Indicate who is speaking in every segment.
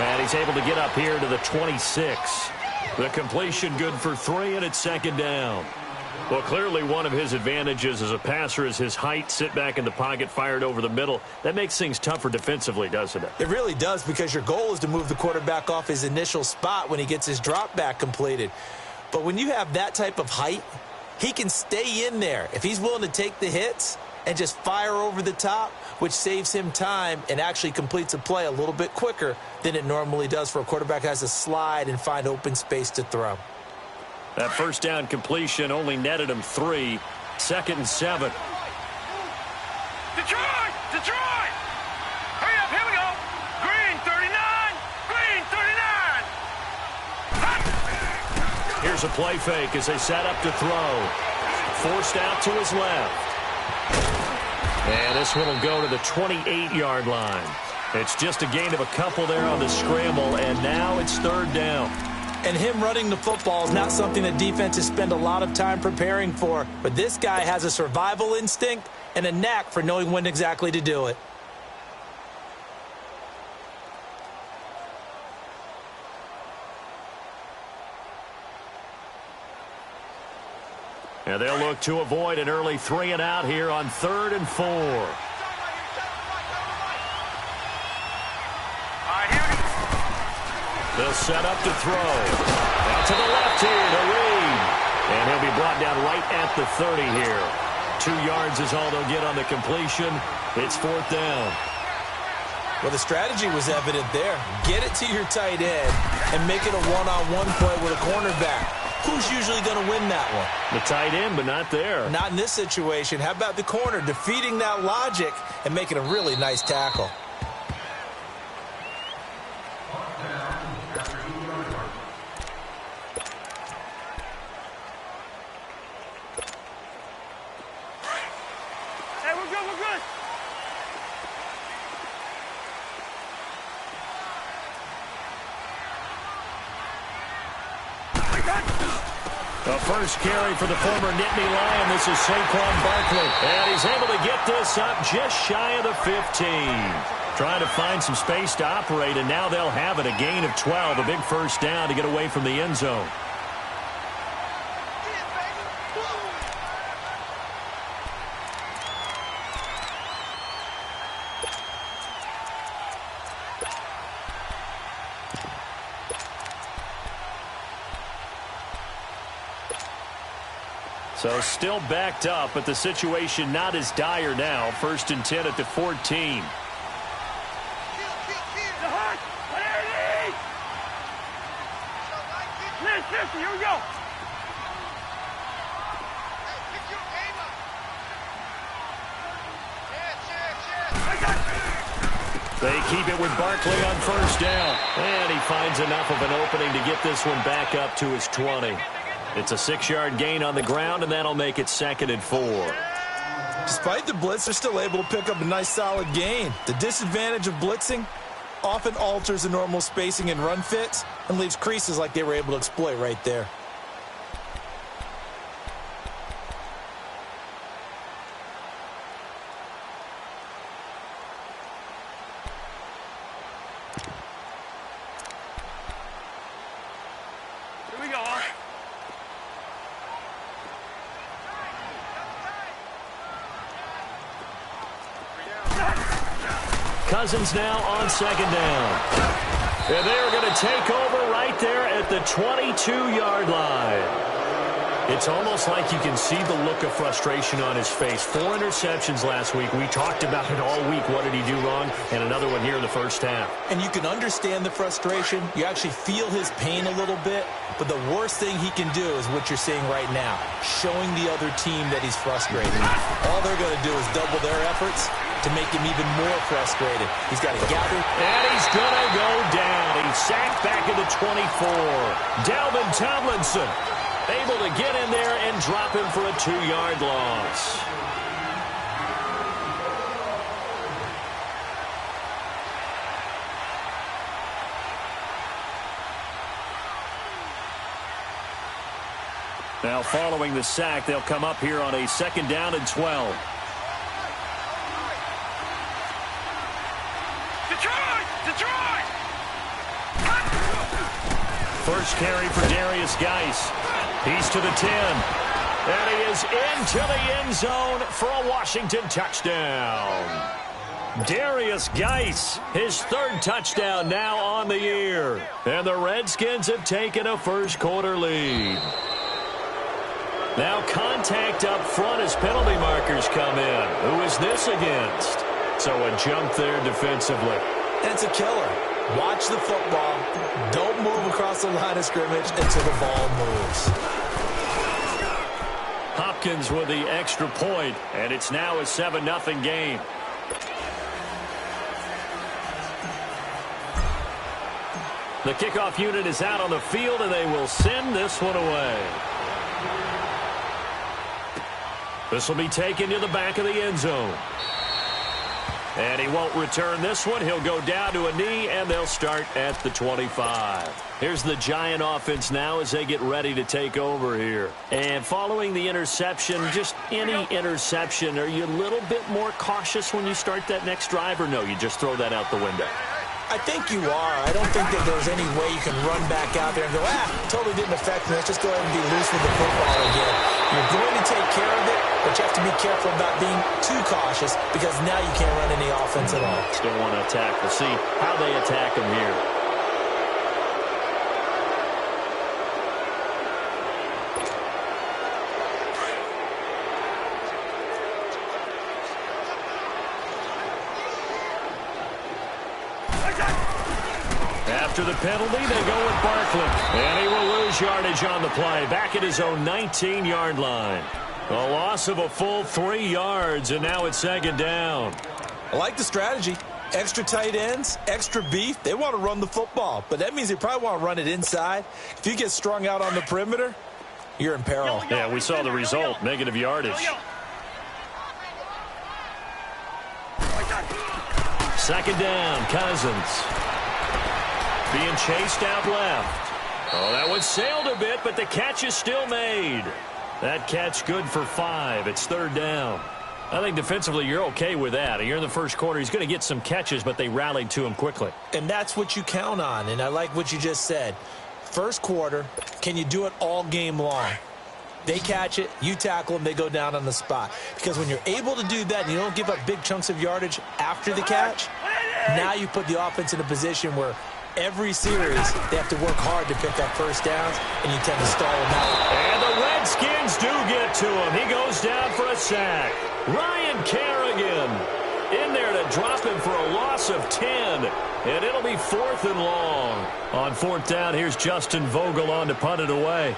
Speaker 1: And he's able to get up here to the 26. The completion good for 3, and it's second down. Well, clearly one of his advantages as a passer is his height, sit back in the pocket, fired over the middle. That makes things tougher defensively, doesn't it?
Speaker 2: It really does, because your goal is to move the quarterback off his initial spot when he gets his drop back completed. But when you have that type of height, he can stay in there if he's willing to take the hits and just fire over the top, which saves him time and actually completes a play a little bit quicker than it normally does for a quarterback who has to slide and find open space to throw.
Speaker 1: That first down completion only netted him 3. Second and 7.
Speaker 3: Detroit! Detroit! Hurry up, here we go! Green 39! Green 39!
Speaker 1: Here's a play fake as they set up to throw. Forced out to his left. And this one will go to the 28-yard line. It's just a gain of a couple there on the scramble, and now it's third down.
Speaker 2: And him running the football is not something that defenses spend a lot of time preparing for. But this guy has a survival instinct and a knack for knowing when exactly to do it.
Speaker 1: And they'll look to avoid an early 3 and out here on 3rd and 4. They'll set up to throw. Out to the left here to Reed. And he'll be brought down right at the 30 here. 2 yards is all they'll get on the completion. It's 4th down.
Speaker 2: Well, the strategy was evident there. Get it to your tight end and make it a one-on-one play with a cornerback. Who's usually going to win that one?
Speaker 1: The tight end, but not there.
Speaker 2: Not in this situation. How about the corner defeating that logic and making a really nice tackle?
Speaker 3: Hey, we're good, we're good!
Speaker 1: The first carry for the former Nittany Lion. This is Saquon Barkley. And he's able to get this up just shy of the 15. Trying to find some space to operate, and now they'll have it. A gain of 12, a big first down to get away from the end zone. So still backed up, but the situation not as dire now. 1st and 10 at the 14.
Speaker 3: Here we go.
Speaker 1: They keep it with Barkley on first down. And he finds enough of an opening to get this one back up to his 20. It's a 6-yard gain on the ground, and that'll make it 2nd and 4.
Speaker 2: Despite the blitz, they're still able to pick up a nice solid gain. The disadvantage of blitzing often alters the normal spacing and run fits and leaves creases like they were able to exploit right there.
Speaker 3: Here we go.
Speaker 1: Cousins now on 2nd down. And they're going to take over right there at the 22-yard line. It's almost like you can see the look of frustration on his face. 4 interceptions last week. We talked about it all week. What did he do wrong? And another one here in the first half.
Speaker 2: And you can understand the frustration. You actually feel his pain a little bit. But the worst thing he can do is what you're seeing right now, showing the other team that he's frustrated. All they're going to do is double their efforts to make him even more frustrated. He's got to gather.
Speaker 1: And he's going to go down. He's sacked back at the 24. Dalvin Tomlinson able to get in there and drop him for a 2-yard loss. Now following the sack, they'll come up here on a 2nd down and 12.
Speaker 3: Detroit! Detroit!
Speaker 1: first carry for Darius Geis. He's to the 10. And he is into the end zone for a Washington touchdown. Darius Geis, his third touchdown now on the year. And the Redskins have taken a first-quarter lead. Now contact up front as penalty markers come in. Who is this against? So a jump there defensively.
Speaker 2: It's a killer. Watch the football. Don't move across the line of scrimmage until the ball moves.
Speaker 1: Hopkins with the extra point, and it's now a 7-0 game. The kickoff unit is out on the field, and they will send this one away. This will be taken to the back of the end zone. And he won't return this one. He'll go down to a knee, and they'll start at the 25. Here's the Giant offense now as they get ready to take over here. And following the interception, just any interception, are you a little bit more cautious when you start that next drive, or no, you just throw that out the window?
Speaker 2: I think you are. I don't think that there's any way you can run back out there and go, totally didn't affect me. Let's just go ahead and be loose with the football again. You're going to take care of it, but you have to be careful about being too cautious because now you can't run any offense at all.
Speaker 1: Still want to attack. We'll see how they attack him here. After the penalty, they go with Barkley. And he will lose yardage on the play. Back at his own 19-yard line. A loss of a full 3 yards, and now it's second down.
Speaker 2: I like the strategy. Extra tight ends, extra beef. They want to run the football, but that means they probably want to run it inside. If you get strung out on the perimeter, you're in peril.
Speaker 1: Yeah, we saw the result, negative yardage. Second down, Cousins. Being chased out left. Oh, that one sailed a bit, but the catch is still made. That catch good for 5. It's third down. I think defensively you're okay with that. You're in the first quarter. He's going to get some catches, but they rallied to him quickly.
Speaker 2: And that's what you count on, and I like what you just said. First quarter, can you do it all game long? They catch it, you tackle them, they go down on the spot. Because when you're able to do that and you don't give up big chunks of yardage after the catch, now you put the offense in a position where every series, they have to work hard to pick up first downs, and you tend to stall them out.
Speaker 1: And the Redskins do get to him. He goes down for a sack. Ryan Kerrigan in there to drop him for a loss of 10. And it'll be 4th and long. On 4th down, here's Justin Vogel on to punt it away.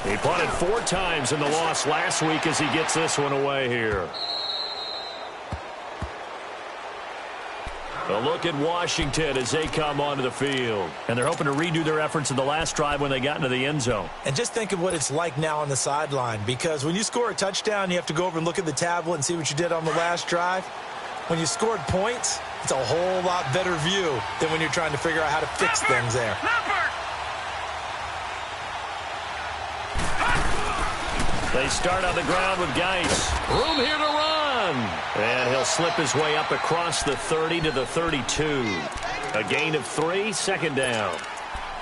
Speaker 1: He punted 4 times in the loss last week as he gets this one away here. A look at Washington as they come onto the field. And they're hoping to redo their efforts in the last drive when they got into the end zone.
Speaker 2: And just think of what it's like now on the sideline. Because when you score a touchdown, you have to go over and look at the tablet and see what you did on the last drive. When you scored points, it's a whole lot better view than when you're trying to figure out how to fix things there.
Speaker 1: They start on the ground with Geis. Room here to run. And he'll slip his way up across the 30 to the 32. A gain of 3, second down.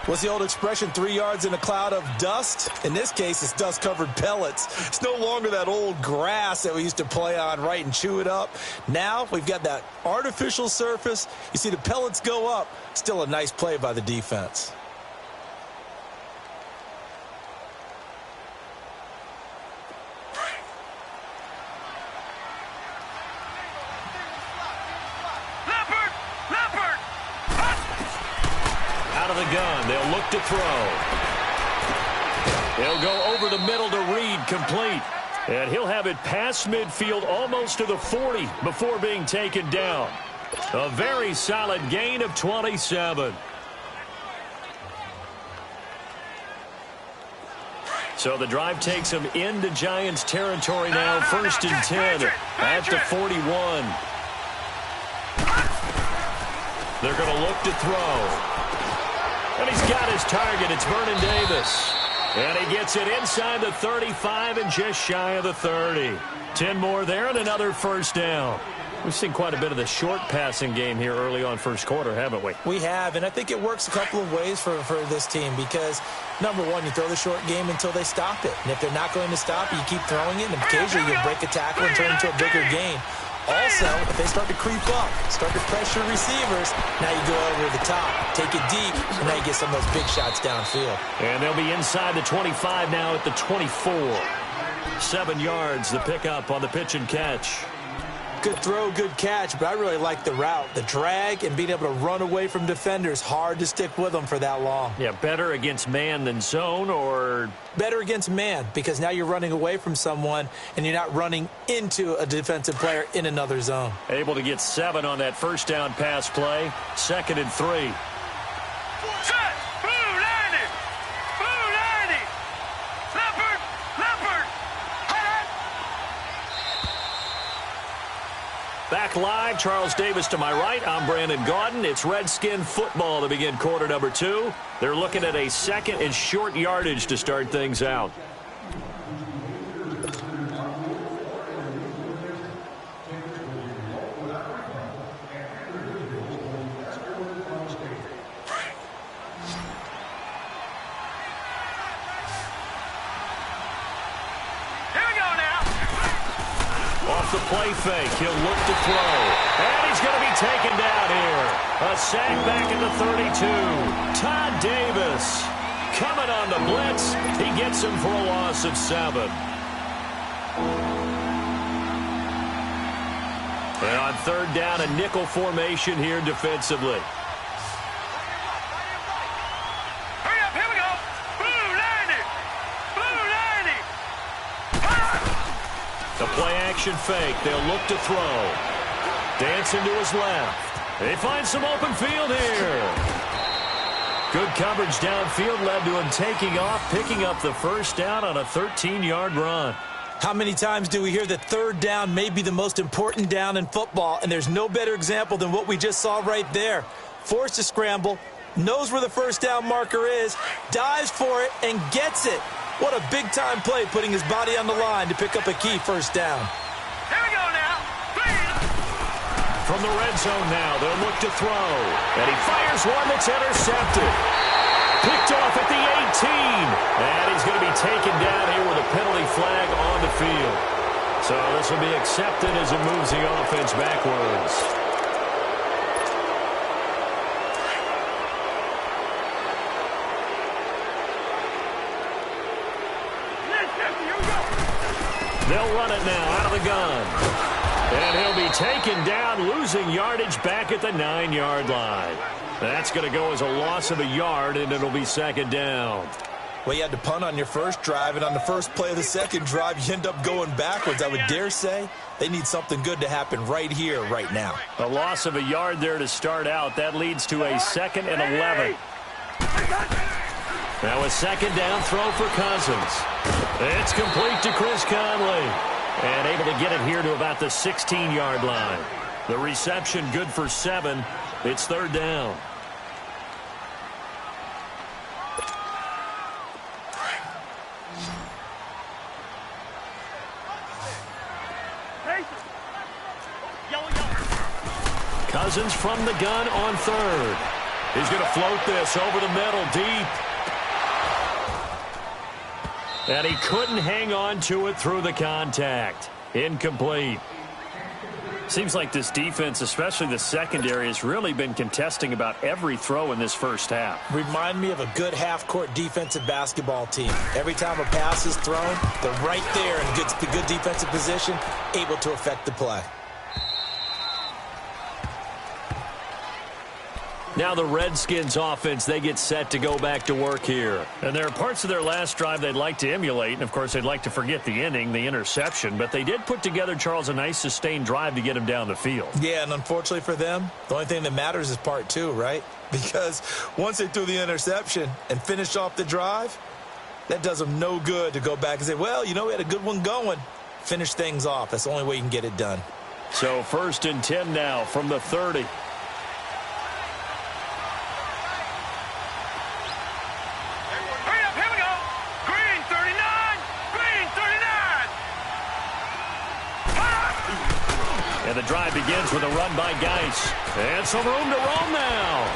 Speaker 2: What's the old expression, 3 yards in a cloud of dust? In this case, it's dust-covered pellets. It's no longer that old grass that we used to play on, right, and chew it up. Now we've got that artificial surface. You see the pellets go up. Still a nice play by the defense.
Speaker 1: The gun. They'll look to throw. He'll go over the middle to Reed, complete. And he'll have it past midfield almost to the 40 before being taken down. A very solid gain of 27. So the drive takes him into Giants territory now. 1st and 10 at the 41. They're going to look to throw. And he's got his target. It's Vernon Davis. And he gets it inside the 35 and just shy of the 30. 10 more there and another first down. We've seen quite a bit of the short passing game here early on first quarter, haven't we?
Speaker 2: We have, and I think it works a couple of ways for this team because, number one, you throw the short game until they stop it. And if they're not going to stop it, you keep throwing it, and occasionally you'll break a tackle and turn it into a bigger gain. Also, if they start to creep up, start to pressure receivers, now you go over the top, take it deep, and now you get some of those big shots downfield.
Speaker 1: And they'll be inside the 25 now at the 24. 7 yards, the pickup on the pitch and catch.
Speaker 2: Good throw, good catch, but I really like the route. The drag and being able to run away from defenders, hard to stick with them for that long.
Speaker 1: Yeah, better against man than zone, or?
Speaker 2: Better against man, because now you're running away from someone and you're not running into a defensive player in another zone.
Speaker 1: Able to get 7 on that first down pass play. 2nd and 3.
Speaker 3: Set. Blue 90. Blue 90. Leopard. Leopard. Hot.
Speaker 1: Back live, Charles Davis to my right. I'm Brandon Gaudin. It's Redskin football to begin quarter number 2. They're looking at a 2nd and short yardage to start things out. The play fake. He'll look to throw. And he's going to be taken down here. A sack back at the 32. Todd Davis coming on the blitz. He gets him for a loss of 7. And on 3rd down, a nickel formation here defensively.
Speaker 3: Hurry up, here we go. Blue 90. Blue 90.
Speaker 1: The play-action fake. They'll look to throw. Dancing to his left. They find some open field here. Good coverage downfield led to him taking off, picking up the first down on a 13-yard run.
Speaker 2: How many times do we hear that 3rd down may be the most important down in football, and there's no better example than what we just saw right there. Forced to scramble, knows where the first down marker is, dives for it, and gets it. What a big-time play, putting his body on the line to pick up a key first down.
Speaker 3: Here we go now.
Speaker 1: From the red zone now, they'll look to throw. And he fires one that's intercepted. Picked off at the 18. And he's going to be taken down here with a penalty flag on the field. So this will be accepted as it moves the offense backwards. They'll run it now out of the gun. And he'll be taken down, losing yardage back at the 9-yard line. That's going to go as a loss of a yard, and it'll be 2nd down.
Speaker 2: Well, you had to punt on your first drive, and on the first play of the second drive, you end up going backwards. I would dare say they need something good to happen right here, right now.
Speaker 1: A loss of a yard there to start out. That leads to a 2nd and 11. Now a 2nd down throw for Cousins. It's complete to Chris Conley. And able to get it here to about the 16-yard line. The reception good for 7. It's 3rd down. Cousins from the gun on 3rd. He's going to float this over the middle deep. And he couldn't hang on to it through the contact. Incomplete. Seems like this defense, especially the secondary, has really been contesting about every throw in this first half.
Speaker 2: Remind me of a good half-court defensive basketball team. Every time a pass is thrown, they're right there in good defensive position, able to affect the play.
Speaker 1: Now the Redskins offense, they get set to go back to work here. And there are parts of their last drive they'd like to emulate. And, of course, they'd like to forget the inning, the interception. But they did put together, Charles, a nice sustained drive to get him down the field.
Speaker 2: Yeah, and unfortunately for them, the only thing that matters is part 2, right? Because once they threw the interception and finished off the drive, that does them no good to go back and say, well, you know, we had a good one going. Finish things off. That's the only way you can get it done.
Speaker 1: So 1st and 10 now from the 30. The drive begins with a run by Geis. And some room to roam now.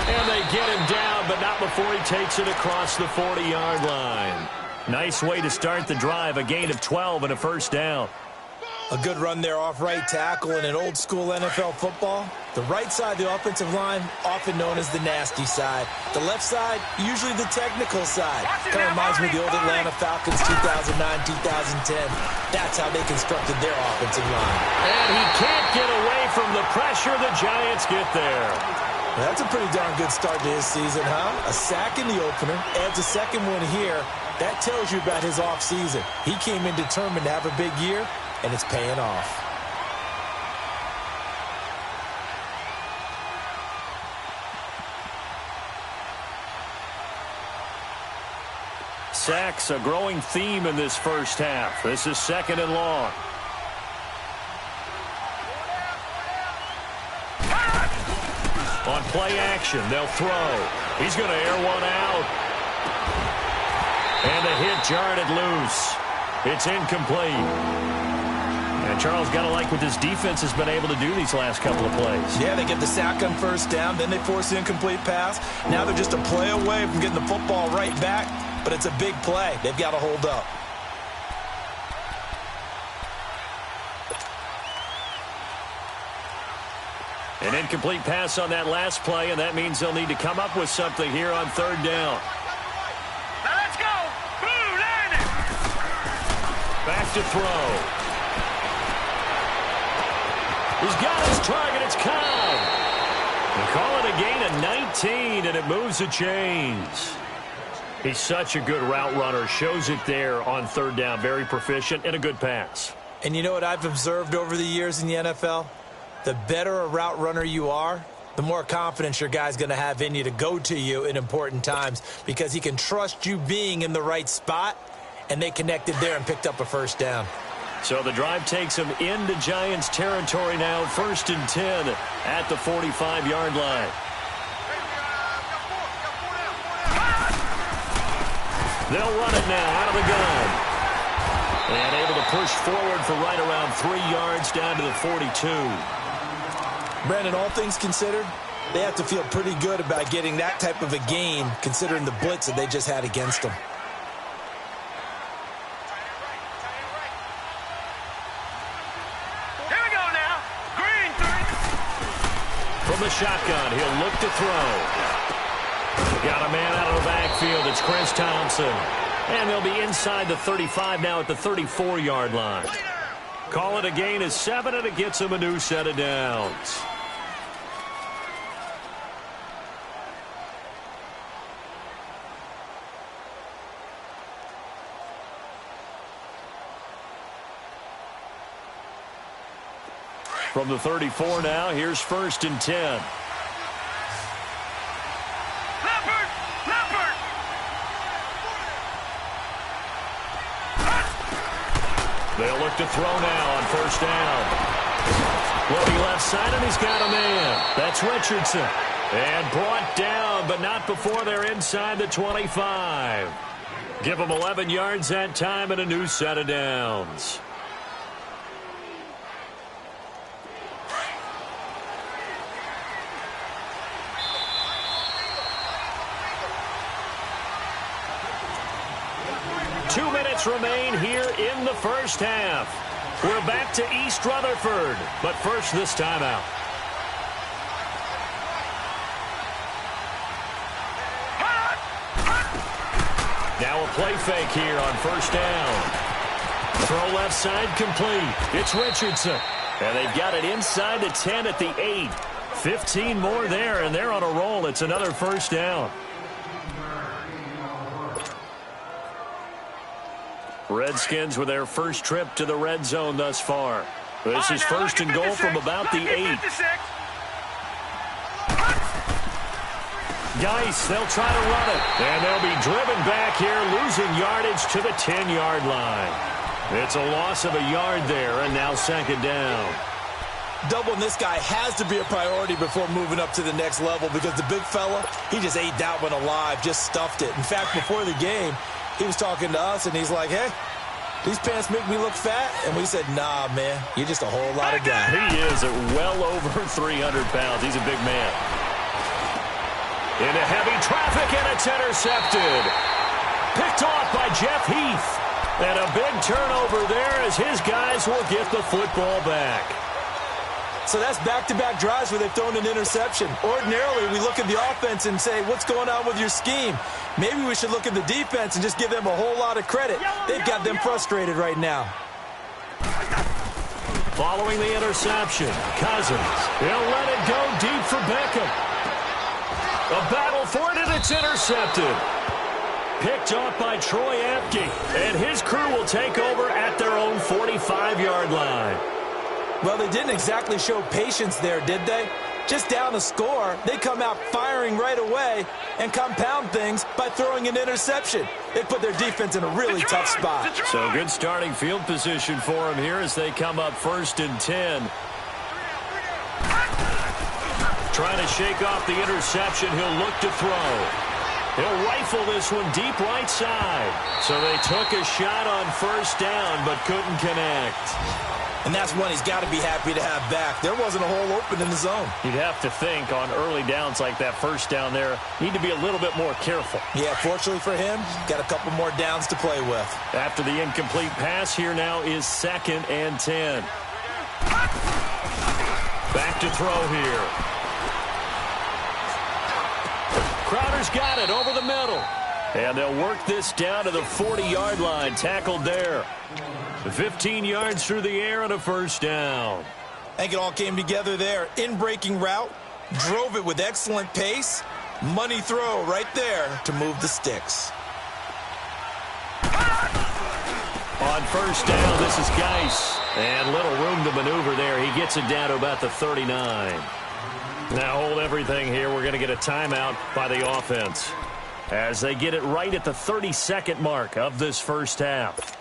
Speaker 1: And they get him down, but not before he takes it across the 40-yard line. Nice way to start the drive, a gain of 12 and a first down.
Speaker 2: A good run there off right tackle in an old-school NFL football. The right side of the offensive line, often known as the nasty side. The left side, usually the technical side. Kind of reminds me of the old Atlanta Falcons 2009-2010. That's how they constructed their offensive line.
Speaker 1: And he can't get away from the pressure. The Giants get there.
Speaker 2: That's a pretty darn good start to his season, huh? A sack in the opener, adds a second one here. That tells you about his offseason. He came in determined to have a big year, and it's paying off.
Speaker 1: Sacks, a growing theme in this first half. This is 2nd and long. On play action, they'll throw. He's going to air one out. And the hit jarred loose. It's incomplete. And Charles, got to like what this defense has been able to do these last couple of plays.
Speaker 2: Yeah, they get the sack on first down, then they force the incomplete pass. Now they're just a play away from getting the football right back, but it's a big play. They've got to hold up.
Speaker 1: An incomplete pass on that last play, and that means they'll need to come up with something here on 3rd down.
Speaker 3: Now let's go. Blue, land it.
Speaker 1: Back to throw. He's got his target. It's Cobb. They call it a gain of 19, and it moves the chains. He's such a good route runner. Shows it there on 3rd down. Very proficient and a good pass.
Speaker 2: And you know what I've observed over the years in the NFL? The better a route runner you are, the more confidence your guy's going to have in you to go to you in important times because he can trust you being in the right spot, and they connected there and picked up a first down.
Speaker 1: So the drive takes him into Giants territory now, 1st and 10 at the 45-yard line. They'll run it now out of the gun. And able to push forward for right around 3 yards down to the 42.
Speaker 2: Brandon, all things considered, they have to feel pretty good about getting that type of a gain considering the blitz that they just had against them.
Speaker 3: Here we go now. Green, 3.
Speaker 1: From the shotgun, he'll look to throw. Got a man out of the backfield. It's Chris Thompson. And they'll be inside the 35 now at the 34-yard line. Call it a gain of 7, and it gets them a new set of downs. From the 34 now, here's 1st and 10. They'll look to throw now on 1st down. Looking left side, and he's got a man. That's Richardson. And brought down, but not before they're inside the 25. Give them 11 yards that time and a new set of downs. Remain here in the first half. We're back to East Rutherford, but first this timeout. Now a play fake here on 1st down. Throw left side complete. It's Richardson. And they've got it inside the 10 at the 8. 15 more there, and they're on a roll. It's another 1st down. Redskins with their first trip to the red zone thus far. This is 1st and goal from about the 8. Geis, they'll try to run it. And they'll be driven back here, losing yardage to the 10-yard line. It's a loss of a yard there, and now 2nd down.
Speaker 2: Doubling this guy has to be a priority before moving up to the next level because the big fella, he just ate that one alive, just stuffed it. In fact, before the game, he was talking to us, and he's like, hey, These pants make me look fat. And we said, nah, man, you're just a whole lot of guy.
Speaker 1: He is at well over 300 pounds. He's a big man. Into heavy traffic, and it's intercepted. Picked off by Jeff Heath. And a big turnover there as his guys will get the football back.
Speaker 2: So that's back-to-back drives where they've thrown an interception. Ordinarily, we look at the offense and say, what's going on with your scheme? Maybe we should look at the defense and just give them a whole lot of credit. They've got them frustrated right now.
Speaker 1: Following the interception, Cousins. He'll let it go deep for Beckham. A battle for it, and it's intercepted. Picked off by Troy Apke, and his crew will take over at their own 45-yard line.
Speaker 2: Well, they didn't exactly show patience there, did they? Just down a score, they come out firing right away and compound things by throwing an interception. They put their defense in a really tough spot.
Speaker 1: So good starting field position for them here as they come up 1st and 10. Trying to shake off the interception, he'll look to throw. He'll rifle this one deep right side. So they took a shot on 1st down but couldn't connect.
Speaker 2: And that's one he's got to be happy to have back. There wasn't a hole open in the zone.
Speaker 1: You'd have to think on early downs like that 1st down there, need to be a little bit more careful.
Speaker 2: Yeah, fortunately for him, got a couple more downs to play with.
Speaker 1: After the incomplete pass, here now is 2nd and 10. Back to throw here. Crowder's got it over the middle. And they'll work this down to the 40-yard line, tackled there. 15 yards through the air and a 1st down.
Speaker 2: I think it all came together there. In-breaking route, drove it with excellent pace. Money throw right there to move the sticks.
Speaker 1: On 1st down, this is Geis. And little room to maneuver there. He gets it down to about the 39. Now hold everything here. We're going to get a timeout by the offense as they get it right at the 32nd mark of this 1st half.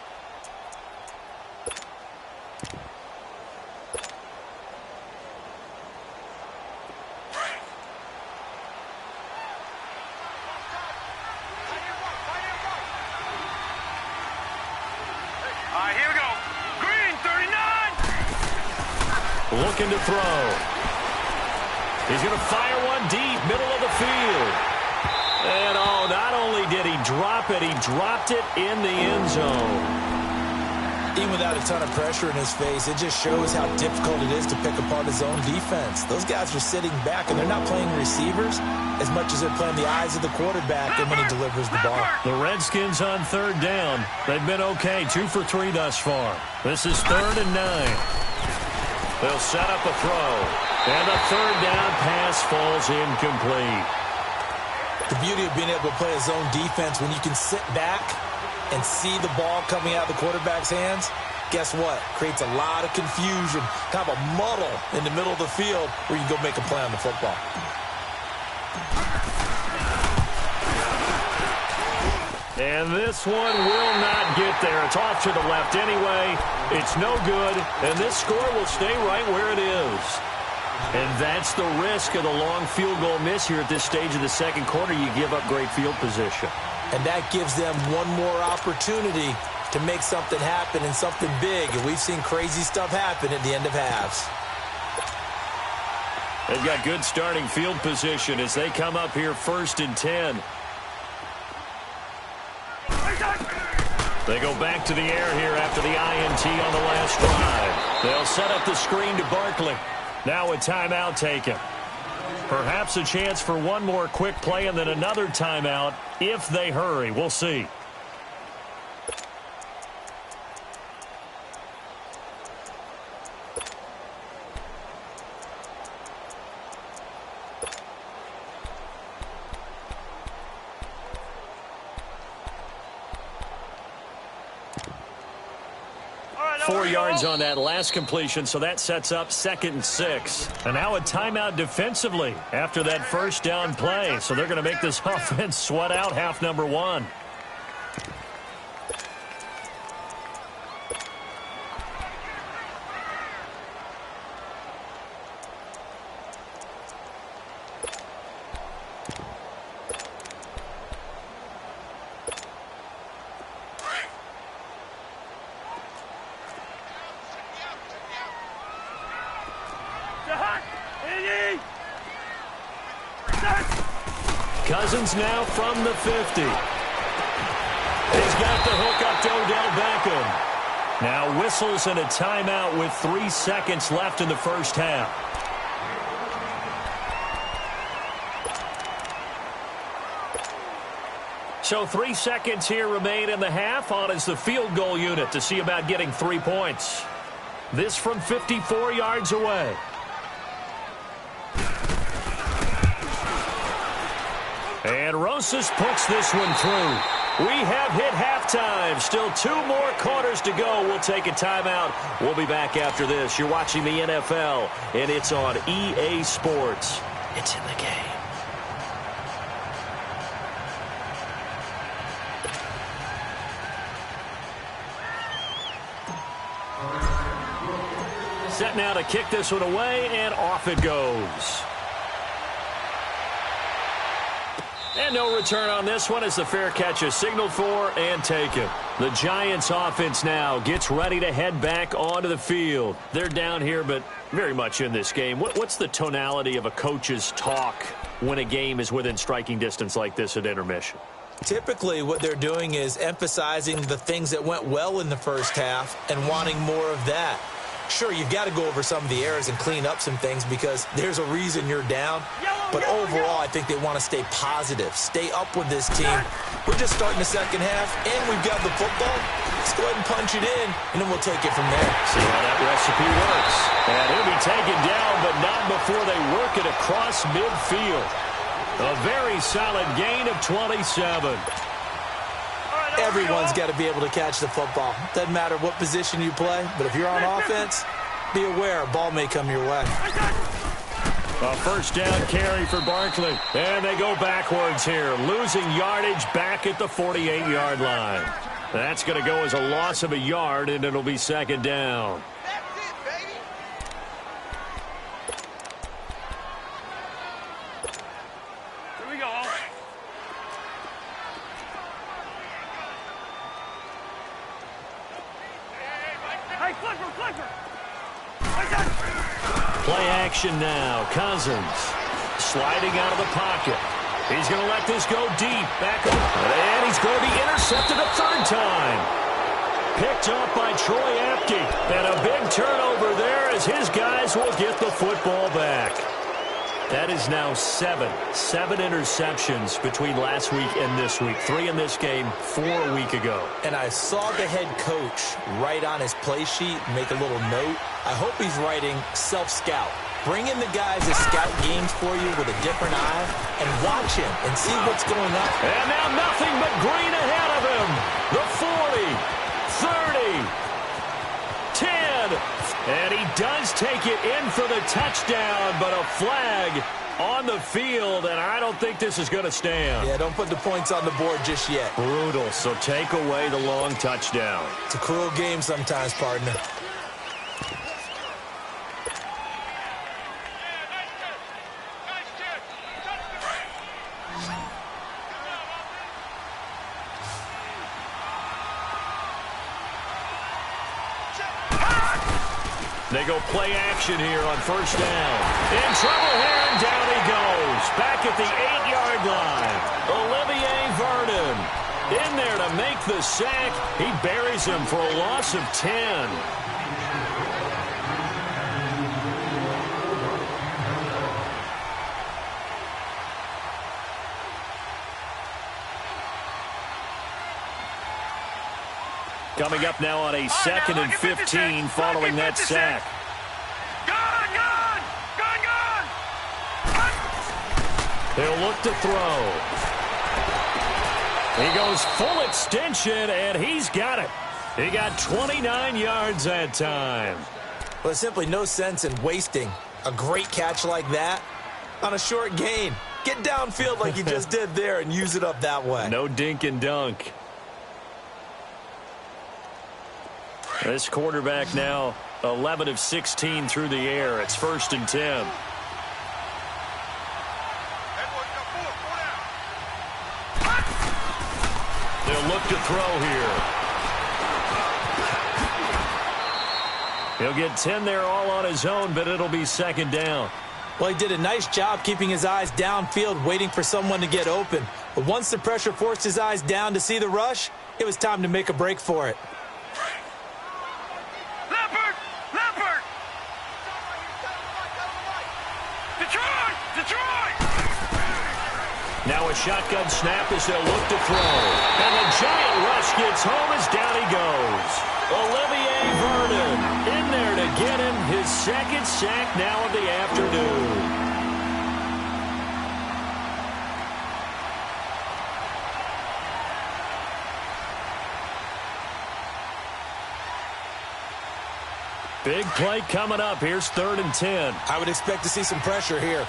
Speaker 3: Here we go. Green, 39.
Speaker 1: Looking to throw. He's going to fire one deep, middle of the field. And, not only did he drop it, he dropped it in the end zone.
Speaker 2: Even without a ton of pressure in his face, it just shows how difficult it is to pick apart his own defense. Those guys are sitting back, and they're not playing receivers as much as they're playing the eyes of the quarterback and when he delivers the ball.
Speaker 1: The Redskins on 3rd down. They've been okay, 2 for 3 thus far. This is 3rd and 9. They'll set up a throw. And the 3rd down pass falls incomplete.
Speaker 2: The beauty of being able to play his own defense when you can sit back and see the ball coming out of the quarterback's hands, guess what? Creates a lot of confusion, kind of a muddle in the middle of the field where you can go make a play on the football.
Speaker 1: And this one will not get there. It's off to the left anyway. It's no good, and this score will stay right where it is. And that's the risk of the long field goal miss here at this stage of the 2nd quarter. You give up great field position.
Speaker 2: And that gives them one more opportunity to make something happen and something big. And we've seen crazy stuff happen at the end of halves.
Speaker 1: They've got good starting field position as they come up here 1st and 10. They go back to the air here after the INT on the last drive. They'll set up the screen to Barkley. Now a timeout taken. Perhaps a chance for one more quick play and then another timeout if they hurry. We'll see.
Speaker 3: All right,
Speaker 1: 4 yards on that last completion, so that sets up 2nd and 6. And now a timeout defensively after that 1st down play. So they're going to make this offense sweat out half number 1. Cousins now from the 50. He's got the hook up to Odell Beckham. Now whistles and a timeout with 3 seconds left in the first half. So 3 seconds here remain in the half. On is the field goal unit to see about getting 3 points. This from 54 yards away. And Rosas puts this one through. We have hit halftime. Still 2 more quarters to go. We'll take a timeout. We'll be back after this. You're watching the NFL, and it's on EA Sports. It's in the game. Set now to kick this one away, and off it goes. And no return on this one as the fair catch is signaled for and taken. The Giants offense now gets ready to head back onto the field. They're down here, but very much in this game. What's the tonality of a coach's talk when a game is within striking distance like this at intermission?
Speaker 2: Typically, what they're doing is emphasizing the things that went well in the first half and wanting more of that. Sure, you've got to go over some of the errors and clean up some things because there's a reason you're down. But overall, I think they want to stay positive, stay up with this team. We're just starting the second half, and we've got the football. Let's go ahead and punch it in, and then we'll take it from there.
Speaker 1: See how that recipe works. And he'll be taken down, but not before they work it across midfield. A very solid gain of 27.
Speaker 2: Everyone's got to be able to catch the football. Doesn't matter what position you play, but if you're on offense, be aware a ball may come your way.
Speaker 1: A first down carry for Barkley. And they go backwards here, losing yardage back at the 48-yard line. That's going to go as a loss of a yard, and it'll be second down.
Speaker 3: Here we go. Hey, Clipper!
Speaker 1: Play action now. Cousins sliding out of the pocket. He's going to let this go deep. Back up. And he's going to be intercepted a third time. Picked up by Troy Apke. And a big turnover there as his guys will get the football back. That is now 7 interceptions between last week and this week. 3 in this game, 4 a week ago.
Speaker 2: And I saw the head coach write on his play sheet, make a little note. I hope he's writing self-scout. Bring in the guys that scout games for you with a different eye and watch him and see what's going on.
Speaker 1: And now nothing but green ahead of him. The 40, 30, 10. And he does take it in for the touchdown, but a flag on the field, and I don't think this is going to stand.
Speaker 2: Yeah, don't put the points on the board just yet.
Speaker 1: Brutal, so take away the long touchdown.
Speaker 2: It's a cruel game sometimes, partner.
Speaker 1: They go play action here on first down. In trouble here, and down he goes. Back at the 8-yard line. Olivier Vernon in there to make the sack. He buries him for a loss of 10. Coming up now on a 2nd and 15 following that sack.
Speaker 3: Gun!
Speaker 1: He'll look to throw. He goes full extension, and he's got it. He got 29 yards that time.
Speaker 2: Well, there's simply no sense in wasting a great catch like that on a short gain. Get downfield like you just did there and use it up that way.
Speaker 1: No dink and dunk. This quarterback now 11 of 16 through the air. It's 1st and 10. They'll look to throw here. He'll get 10 there all on his own, but it'll be second down.
Speaker 2: Well, he did a nice job keeping his eyes downfield, waiting for someone to get open. But once the pressure forced his eyes down to see the rush, it was time to make a break for it.
Speaker 3: Leopard! Leopard! Detroit! Detroit!
Speaker 1: Now a shotgun snap as they'll look to throw. And the giant rush gets home as down he goes. Olivier Vernon in there to get him his second sack now of the afternoon. Big play coming up. Here's 3rd and 10.
Speaker 2: I would expect to see some pressure here.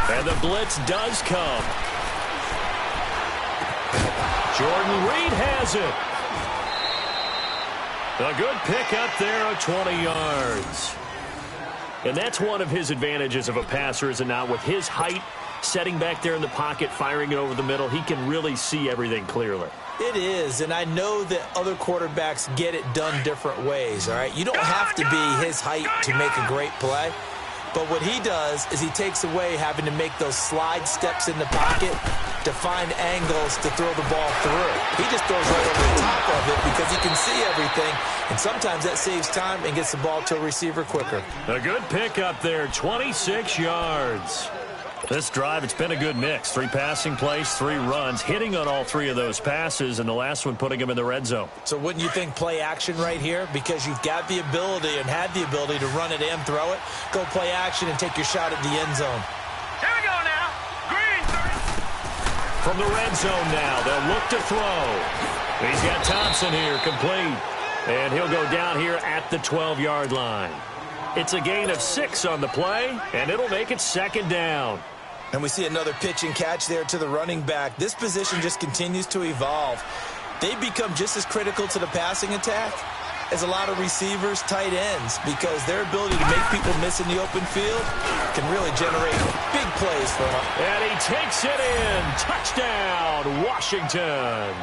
Speaker 1: And the blitz does come. Jordan Reed has it. A good pick up there of 20 yards. And that's one of his advantages of a passer, is it not? With his height, setting back there in the pocket, firing it over the middle, he can really see everything clearly.
Speaker 2: It is, and I know that other quarterbacks get it done different ways, all right? You don't have to be his height to make a great play. But what he does is he takes away having to make those slide steps in the pocket to find angles to throw the ball through. He just throws right over the top of it because he can see everything, and sometimes that saves time and gets the ball to a receiver quicker.
Speaker 1: A good pick up there, 26 yards. This drive, it's been a good mix. 3 passing plays, 3 runs, hitting on all 3 of those passes, and the last one putting him in the red zone.
Speaker 2: So wouldn't you think play action right here? Because you've got the ability and had the ability to run it and throw it. Go play action and take your shot at the end zone.
Speaker 3: Here we go now. Green.
Speaker 1: From the red zone now, they'll look to throw. He's got Thompson here, complete. And he'll go down here at the 12-yard line. It's a gain of 6 on the play, and it'll make it 2nd down.
Speaker 2: And we see another pitch and catch there to the running back. This position just continues to evolve. They become just as critical to the passing attack as a lot of receivers, tight ends, because their ability to make people miss in the open field can really generate big plays for them.
Speaker 1: And he takes it in. Touchdown, Washington.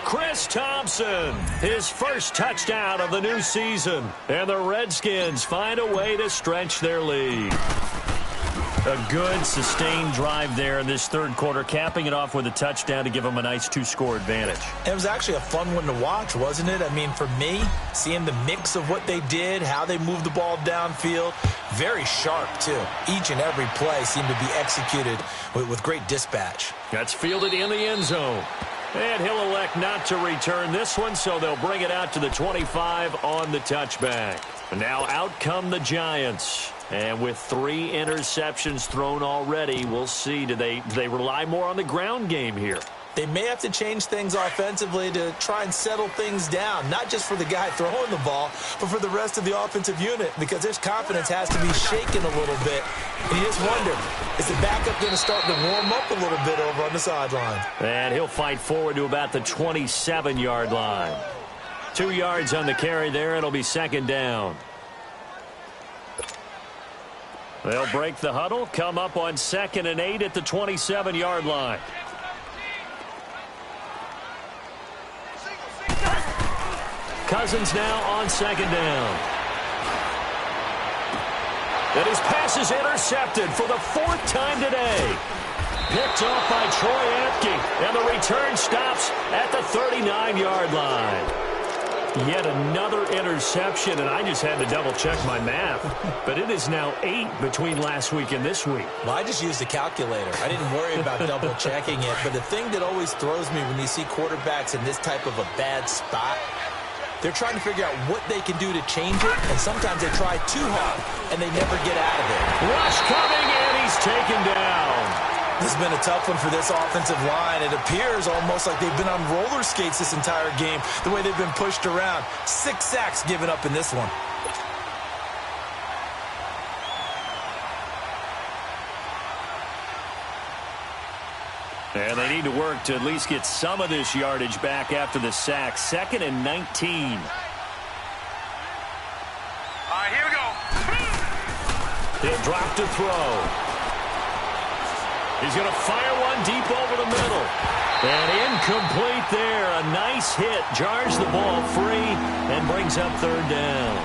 Speaker 1: Chris Thompson, his first touchdown of the new season. And the Redskins find a way to stretch their lead. A good, sustained drive there in this 3rd quarter, capping it off with a touchdown to give them a nice 2-score advantage.
Speaker 2: It was actually a fun one to watch, wasn't it? I mean, for me, seeing the mix of what they did, how they moved the ball downfield, very sharp, too. Each and every play seemed to be executed with great dispatch.
Speaker 1: That's fielded in the end zone. And he'll elect not to return this one, so they'll bring it out to the 25 on the touchback. Now out come the Giants. And with 3 interceptions thrown already, we'll see. Do they rely more on the ground game here?
Speaker 2: They may have to change things offensively to try and settle things down, not just for the guy throwing the ball, but for the rest of the offensive unit, because their confidence has to be shaken a little bit. And you just wonder, is the backup going to start to warm up a little bit over on the sideline?
Speaker 1: And he'll fight forward to about the 27-yard line. 2 yards on the carry there. It'll be 2nd down. They'll break the huddle, come up on 2nd and 8 at the 27-yard line. Cousins now on 2nd down. And his pass is intercepted for the 4th time today. Picked off by Troy Apke, and the return stops at the 39-yard line. Yet another interception, and I just had to double-check my math. But it is now 8 between last week and this week.
Speaker 2: Well, I just used a calculator. I didn't worry about double-checking it. But the thing that always throws me when you see quarterbacks in this type of a bad spot, they're trying to figure out what they can do to change it, and sometimes they try too hard, and they never get out of it.
Speaker 1: Rush coming, and he's taken down.
Speaker 2: This has been a tough one for this offensive line. It appears almost like they've been on roller skates this entire game, the way they've been pushed around. 6 sacks given up in this one.
Speaker 1: And they need to work to at least get some of this yardage back after the sack. 2nd and 19.
Speaker 3: All right, here we go.
Speaker 1: He'll drop to throw. He's going to fire one deep over the middle. And incomplete there. A nice hit. Jars the ball free and brings up 3rd down.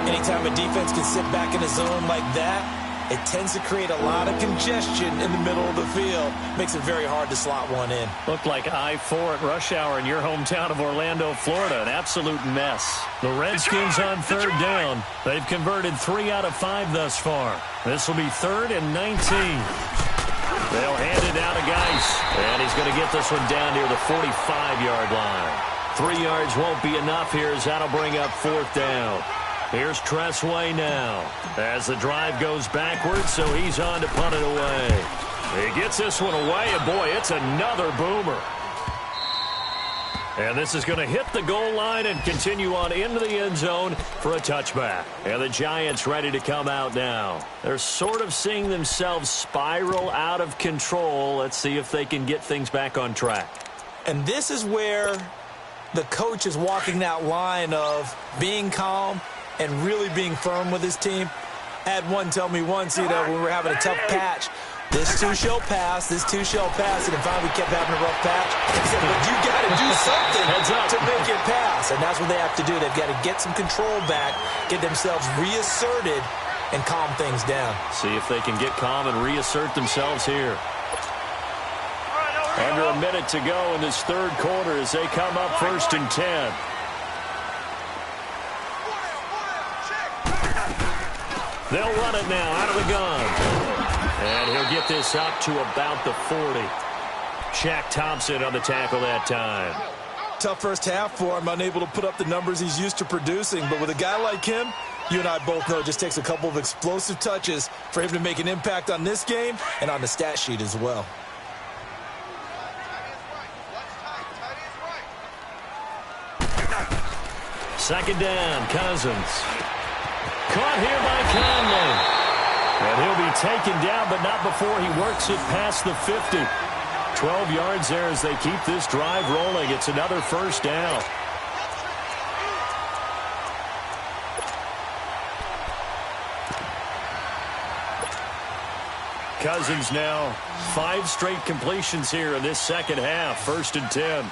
Speaker 2: Anytime a defense can sit back in a zone like that, it tends to create a lot of congestion in the middle of the field. Makes it very hard to slot one in.
Speaker 1: Looked like I-4 at rush hour in your hometown of Orlando, Florida. An absolute mess. The Redskins on third down. They've converted 3 out of 5 thus far. This will be 3rd and 19. They'll hand it down to Geis. And he's going to get this one down near the 45-yard line. 3 yards won't be enough here as that'll bring up 4th down. Here's Tressway now as the drive goes backwards, so he's on to punt it away. He gets this one away, and boy, it's another boomer. And this is going to hit the goal line and continue on into the end zone for a touchback. And the Giants ready to come out now. They're sort of seeing themselves spiral out of control. Let's see if they can get things back on track.
Speaker 2: And this is where the coach is walking that line of being calm and really being firm with his team. I had one tell me once, when we were having a tough patch, this too shall pass, this too shall pass, and finally we kept having a rough patch. He said, but you got to do something to make it pass, and that's what they have to do. They've got to get some control back, get themselves reasserted, and calm things down.
Speaker 1: See if they can get calm and reassert themselves here. Under a minute to go in this third quarter as they come up 1st and 10. They'll run it now out of the gun. And he'll get this up to about the 40. Shaq Thompson on the tackle that time.
Speaker 2: Tough first half for him, unable to put up the numbers he's used to producing. But with a guy like him, you and I both know it just takes a couple of explosive touches for him to make an impact on this game and on the stat sheet as well.
Speaker 1: Second down, Cousins. Caught here by Conley. And he'll be taken down, but not before he works it past the 50. 12 yards there as they keep this drive rolling. It's another first down. Cousins now 5 straight completions here in this second half. 1st and 10.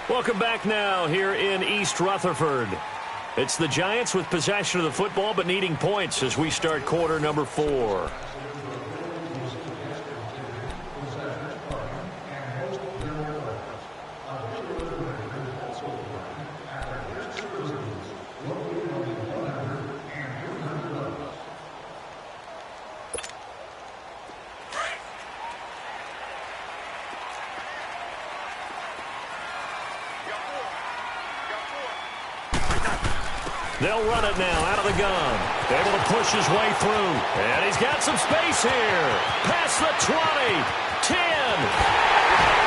Speaker 1: Welcome back now here in East Rutherford. It's the Giants with possession of the football but needing points as we start quarter number 4. They'll run it now out of the gun. Able to push his way through. And he's got some space here. Past the 20. 10.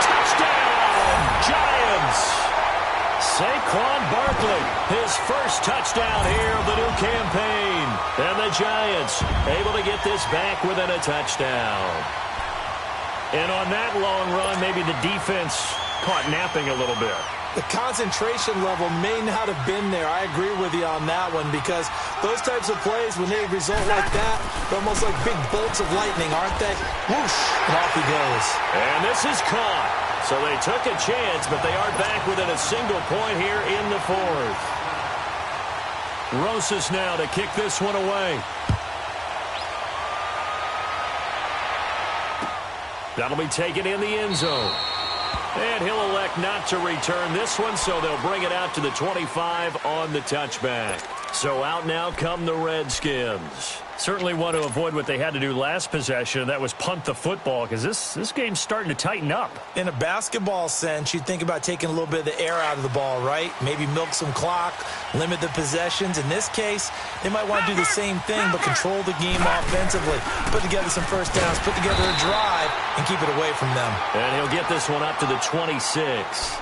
Speaker 1: Touchdown, Giants. Saquon Barkley, his first touchdown here of the new campaign. And the Giants able to get this back within a touchdown. And on that long run, maybe the defense caught napping a little bit.
Speaker 2: The concentration level may not have been there. I agree with you on that one because those types of plays, when they result like that, they're almost like big bolts of lightning, aren't they? Whoosh, and off he goes.
Speaker 1: And this is caught. So they took a chance, but they are back within a single point here in the 4th. Rosas now to kick this one away. That'll be taken in the end zone. And he'll elect not to return this one, so they'll bring it out to the 25 on the touchback. So out now come the Redskins. Certainly want to avoid what they had to do last possession. That was punt the football because this game's starting to tighten up.
Speaker 2: In a basketball sense, you think about taking a little bit of the air out of the ball, right? Maybe milk some clock, limit the possessions. In this case, they might want to do the same thing but control the game offensively. Put together some first downs, put together a drive, and keep it away from them.
Speaker 1: And he'll get this one up to the 26.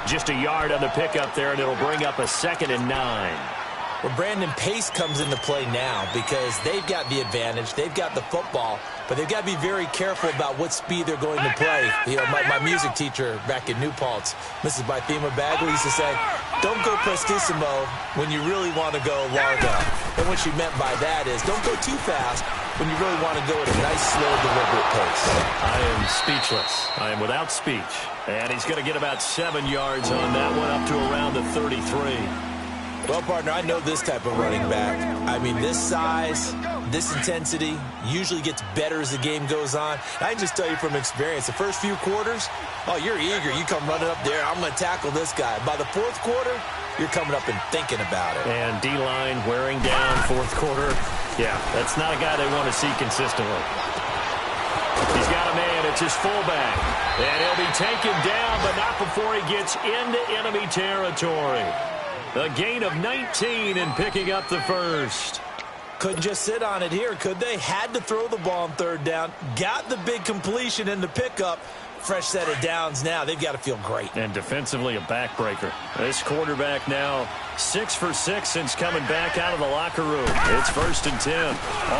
Speaker 1: Just a yard on the pickup there, and it'll bring up a 2nd and 9.
Speaker 2: Well, Brandon, pace comes into play now because they've got the advantage. They've got the football, but they've got to be very careful about what speed they're going to play. You know, my music teacher back in New Paltz, Mrs. Bythema Bagley, used to say, don't go prestissimo when you really want to go largo. And what she meant by that is don't go too fast, when you really want to go at a nice, slow, deliberate pace.
Speaker 1: I am speechless. I am without speech. And he's going to get about 7 yards on that one, up to around the 33.
Speaker 2: Well, partner, I know this type of running back. I mean, this size, this intensity usually gets better as the game goes on. I can just tell you from experience, the first few quarters, oh, you're eager. You come running up there, I'm going to tackle this guy. By the fourth quarter, you're coming up and thinking about it.
Speaker 1: And D-line wearing down fourth quarter. Yeah, that's not a guy they want to see consistently. He's got a man. It's his fullback. And he'll be taken down, but not before he gets into enemy territory. A gain of 19 and picking up the first.
Speaker 2: Couldn't just sit on it here, could they? Had to throw the ball on third down. Got the big completion in the pickup. Fresh set of downs now. They've got to feel great.
Speaker 1: And defensively, a backbreaker. This quarterback now 6 for 6 since coming back out of the locker room. It's 1st and 10.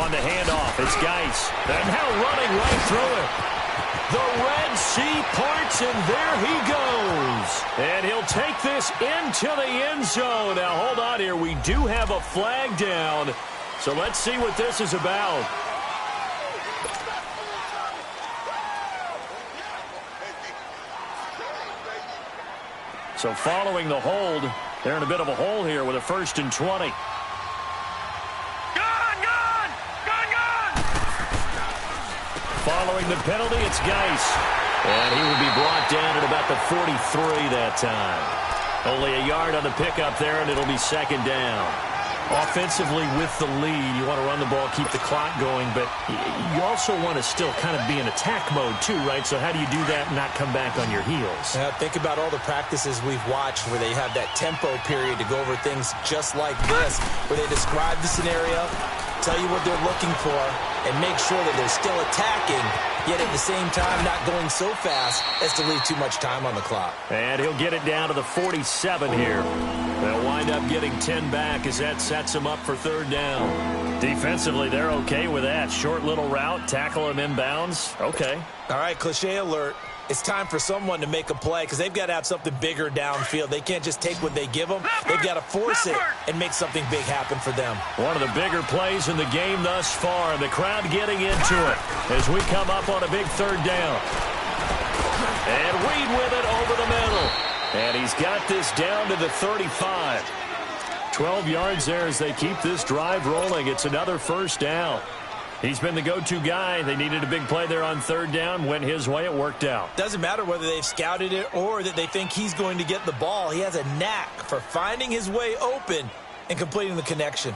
Speaker 1: On the handoff, it's Geis. And now running right through it. The Red Sea parts, and there he goes. And he'll take this into the end zone. Now, hold on here. We do have a flag down. So let's see what this is about. So following the hold, they're in a bit of a hole here with a 1st and 20. Following the penalty, it's Geis. And he will be brought down at about the 43 that time. Only a yard on the pickup there, and it'll be 2nd down. Offensively with the lead, you want to run the ball, keep the clock going, but you also want to still kind of be in attack mode too, right? So how do you do that and not come back on your heels?
Speaker 2: Think about all the practices we've watched where they have that tempo period to go over things just like this, where they describe the scenario, tell you what they're looking for, and make sure that they're still attacking, yet at the same time not going so fast as to leave too much time on the clock.
Speaker 1: And he'll get it down to the 47 here. They'll wind up getting 10 back as that sets them up for 3rd down. Defensively, they're okay with that. Short little route, tackle him inbounds. Okay.
Speaker 2: All right, cliche alert. It's time for someone to make a play because they've got to have something bigger downfield. They can't just take what they give them. They've got to force it and make something big happen for them.
Speaker 1: One of the bigger plays in the game thus far. The crowd getting into it as we come up on a big 3rd down. And Reed with it over the middle. And he's got this down to the 35. 12 yards there as they keep this drive rolling. It's another 1st down. He's been the go-to guy. They needed a big play there on 3rd down. Went his way. It worked out.
Speaker 2: Doesn't matter whether they've scouted it or that they think he's going to get the ball. He has a knack for finding his way open and completing the connection.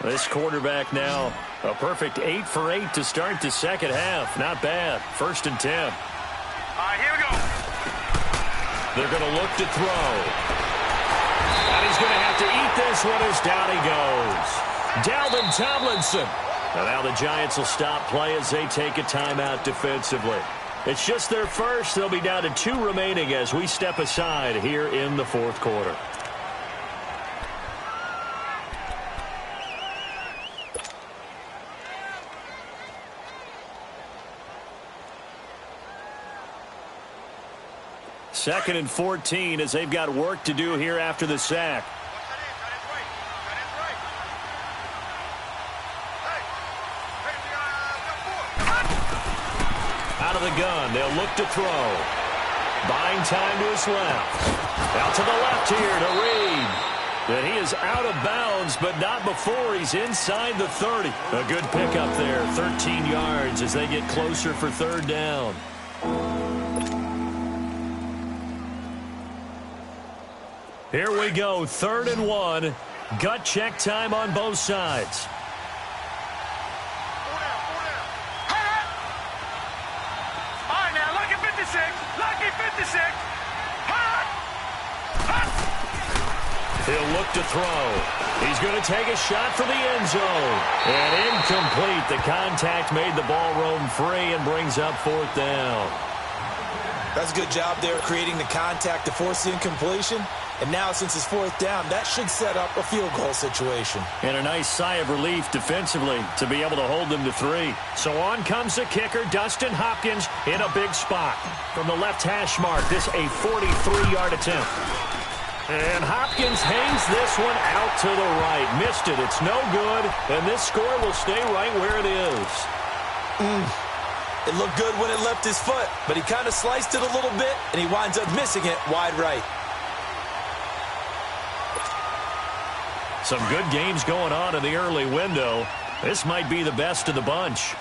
Speaker 1: This quarterback now a perfect 8 for 8 to start the 2nd half. Not bad. 1st and 10.
Speaker 3: All right, here we go.
Speaker 1: They're going to look to throw. And he's going to have to eat this one as down he goes. Dalvin Tomlinson. And now the Giants will stop play as they take a timeout defensively. It's just their first. They'll be down to 2 remaining as we step aside here in the 4th quarter. Second and 14 as they've got work to do here after the sack. Out of the gun, they'll look to throw. Buying time to his left. Out to the left here to Reed. And he is out of bounds, but not before he's inside the 30. A good pickup there, 13 yards as they get closer for 3rd down. Here we go, 3rd and 1. Gut check time on both sides.
Speaker 3: All right, now, lucky 56. Lucky 56.
Speaker 1: He'll look to throw. He's going to take a shot for the end zone. And incomplete. The contact made the ball roam free and brings up 4th down.
Speaker 2: That's a good job there creating the contact to force the incompletion. And now, since it's 4th down, that should set up a field goal situation.
Speaker 1: And a nice sigh of relief defensively to be able to hold them to 3. So on comes the kicker, Dustin Hopkins, in a big spot. From the left hash mark, this a 43-yard attempt. And Hopkins hangs this one out to the right. Missed it. It's no good. And this score will stay right where it is.
Speaker 2: It looked good when it left his foot, but he kind of sliced it a little bit, and he winds up missing it wide right.
Speaker 1: Some good games going on in the early window. This might be the best of the bunch.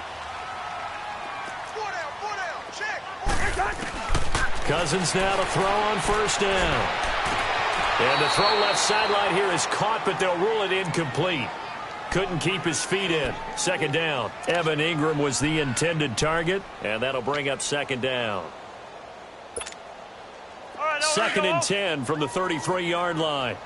Speaker 1: Cousins now to throw on first down. And the throw left sideline here is caught, but they'll rule it incomplete. Couldn't keep his feet in. Second down. Evan Ingram was the intended target, and that'll bring up second down. Second and 10 from the 33-yard line.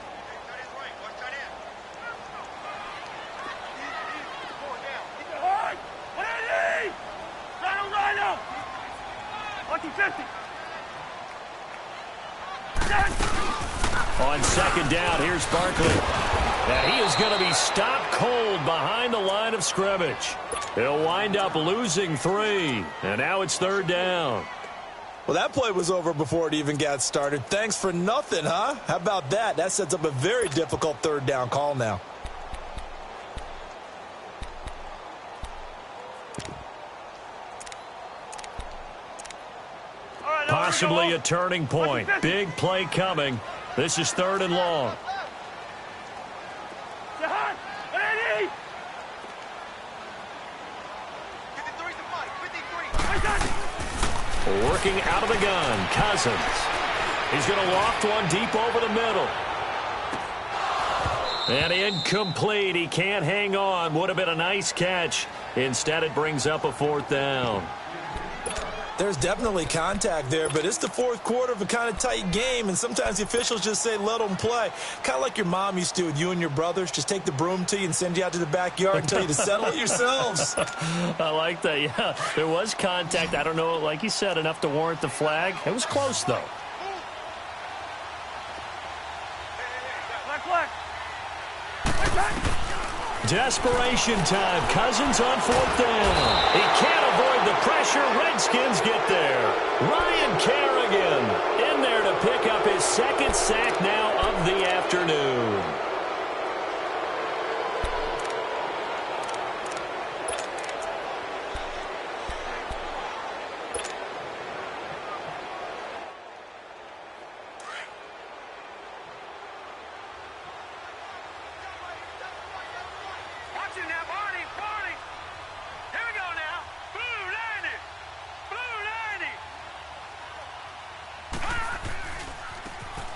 Speaker 1: On second down, here's Barkley. And he is going to be stopped cold behind the line of scrimmage. He'll wind up losing 3. And now it's third down.
Speaker 2: Well, that play was over before it even got started. Thanks for nothing, huh? How about that? That sets up a very difficult third down call now.
Speaker 1: Possibly a turning point. Big play coming. This is third and long. Working out of the gun, Cousins. He's going to loft one deep over the middle. And incomplete. He can't hang on. Would have been a nice catch. Instead, it brings up a fourth down.
Speaker 2: There's definitely contact there, but it's the fourth quarter of a kind of tight game, and sometimes the officials just say, let them play. Kind of like your mom used to with you and your brothers. Just take the broom to you and send you out to the backyard and tell you to settle it yourselves.
Speaker 1: I like that, yeah. There was contact. I don't know, like you said, enough to warrant the flag. It was close, though. Desperation time. Cousins on fourth down. He can't avoid the pressure. Redskins get there. Ryan Kerrigan in there to pick up his second sack now of the afternoon.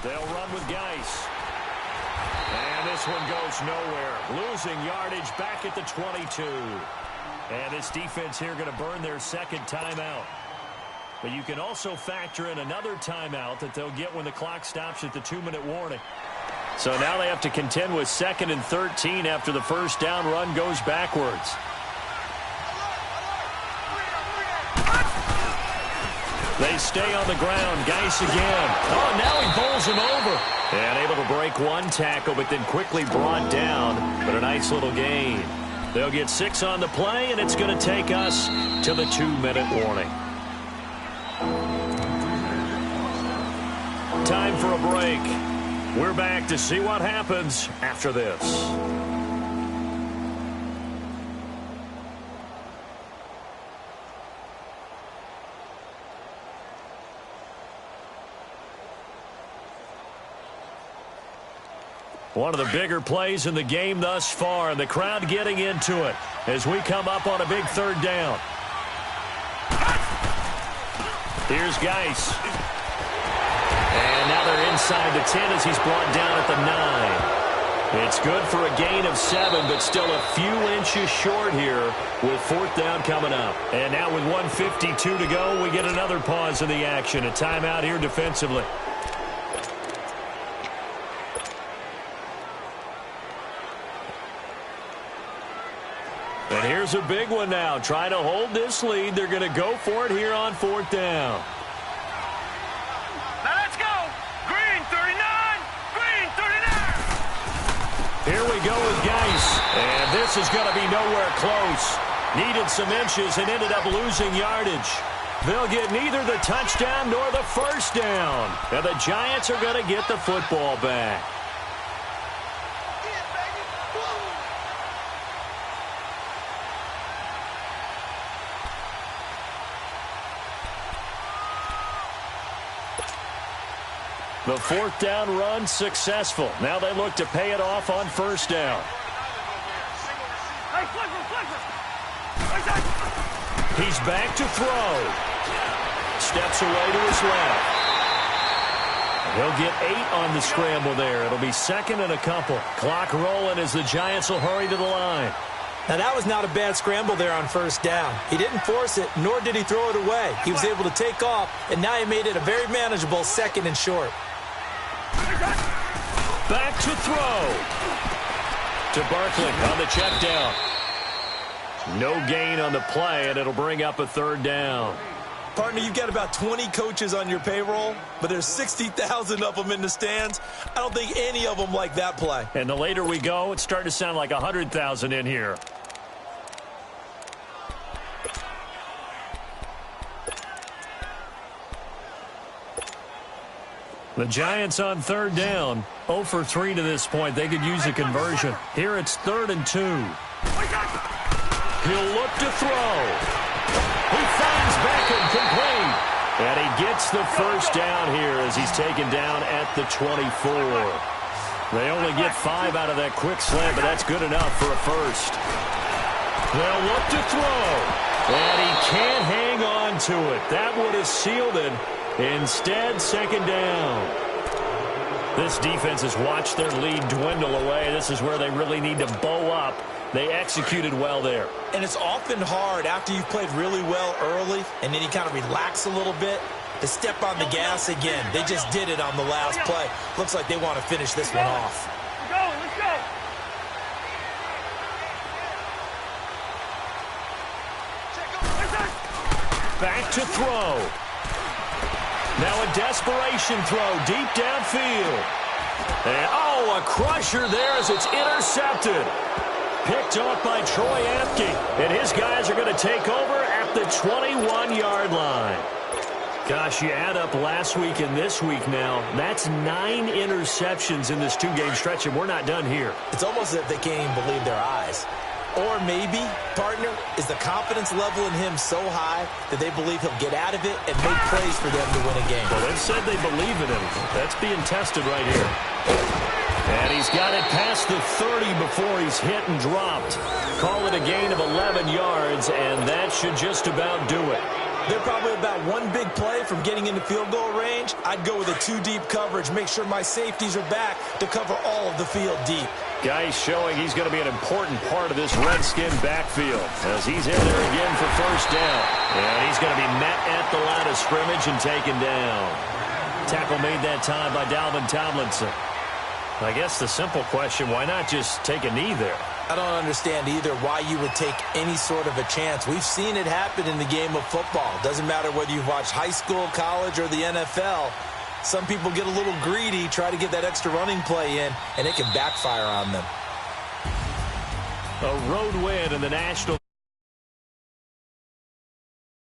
Speaker 1: They'll run with Geis. And this one goes nowhere. Losing yardage back at the 22. And this defense here going to burn their second timeout. But you can also factor in another timeout that they'll get when the clock stops at the 2-minute warning. So now they have to contend with 2nd and 13 after the first down run goes backwards. They stay on the ground. Geis again. Oh, now he bowls him over. And able to break one tackle, but then quickly brought down. But a nice little gain. They'll get 6 on the play, and it's going to take us to the 2-minute warning. Time for a break. We're back to see what happens after this. One of the bigger plays in the game thus far, and the crowd getting into it as we come up on a big third down. Here's Geis. And now they're inside the 10 as he's brought down at the 9. It's good for a gain of 7, but still a few inches short here with fourth down coming up. And now with 1:52 to go, we get another pause in the action. A timeout here defensively. And here's a big one now. Trying to hold this lead. They're going to go for it here on fourth down.
Speaker 3: Now let's go. Green 39. Green 39.
Speaker 1: Here we go with Geis. And this is going to be nowhere close. Needed some inches and ended up losing yardage. They'll get neither the touchdown nor the first down. And the Giants are going to get the football back. The fourth down run successful. Now they look to pay it off on first down. He's back to throw. Steps away to his left. He'll get 8 on the scramble there. It'll be second and a couple. Clock rolling as the Giants will hurry to the line.
Speaker 2: Now, that was not a bad scramble there on first down. He didn't force it, nor did he throw it away. He was able to take off, and now he made it a very manageable second and short.
Speaker 1: Back to throw. To Barkley on the check down. No gain on the play, and it'll bring up a third down.
Speaker 2: Partner, you've got about 20 coaches on your payroll, but there's 60,000 of them in the stands. I don't think any of them like that play.
Speaker 1: And the later we go, it's starting to sound like 100,000 in here. The Giants on third down. 0 for 3 to this point. They could use a conversion. Here it's 3rd and 2. He'll look to throw. He finds Beckham complete. And he gets the first down here as he's taken down at the 24. They only get 5 out of that quick slant, but that's good enough for a first. They'll look to throw. And he can't hang on to it. That would have sealed it. Instead, second down. This defense has watched their lead dwindle away. This is where they really need to bow up. They executed well there.
Speaker 2: And it's often hard after you've played really well early and then you kind of relax a little bit to step on the gas again. They just did it on the last play. Looks like they want to finish this one off.
Speaker 3: Let's go.
Speaker 1: Back to throw. Now a desperation throw deep downfield. And, oh, a crusher there as it's intercepted. Picked off by Troy Apke. And his guys are going to take over at the 21-yard line. Gosh, you add up last week and this week now. That's 9 interceptions in this 2-game stretch, and we're not done here.
Speaker 2: It's almost as if they can't even believe their eyes. Or maybe, partner, is the confidence level in him so high that they believe he'll get out of it and make plays for them to win a game.
Speaker 1: Well, they've said they believe in him. That's being tested right here. And he's got it past the 30 before he's hit and dropped. Call it a gain of 11 yards, and that should just about do it.
Speaker 2: They're probably about one big play from getting into field goal range. I'd go with a 2-deep coverage, make sure my safeties are back to cover all of the field deep.
Speaker 1: Guy's showing he's going to be an important part of this Redskin backfield as he's in there again for first down. And he's going to be met at the line of scrimmage and taken down. Tackle made that time by Dalvin Tomlinson. I guess the simple question, why not just take a knee there?
Speaker 2: I don't understand either why you would take any sort of a chance. We've seen it happen in the game of football. Doesn't matter whether you've watched high school, college, or the NFL. Some people get a little greedy, try to get that extra running play in, and it can backfire on them.
Speaker 1: A road win in the National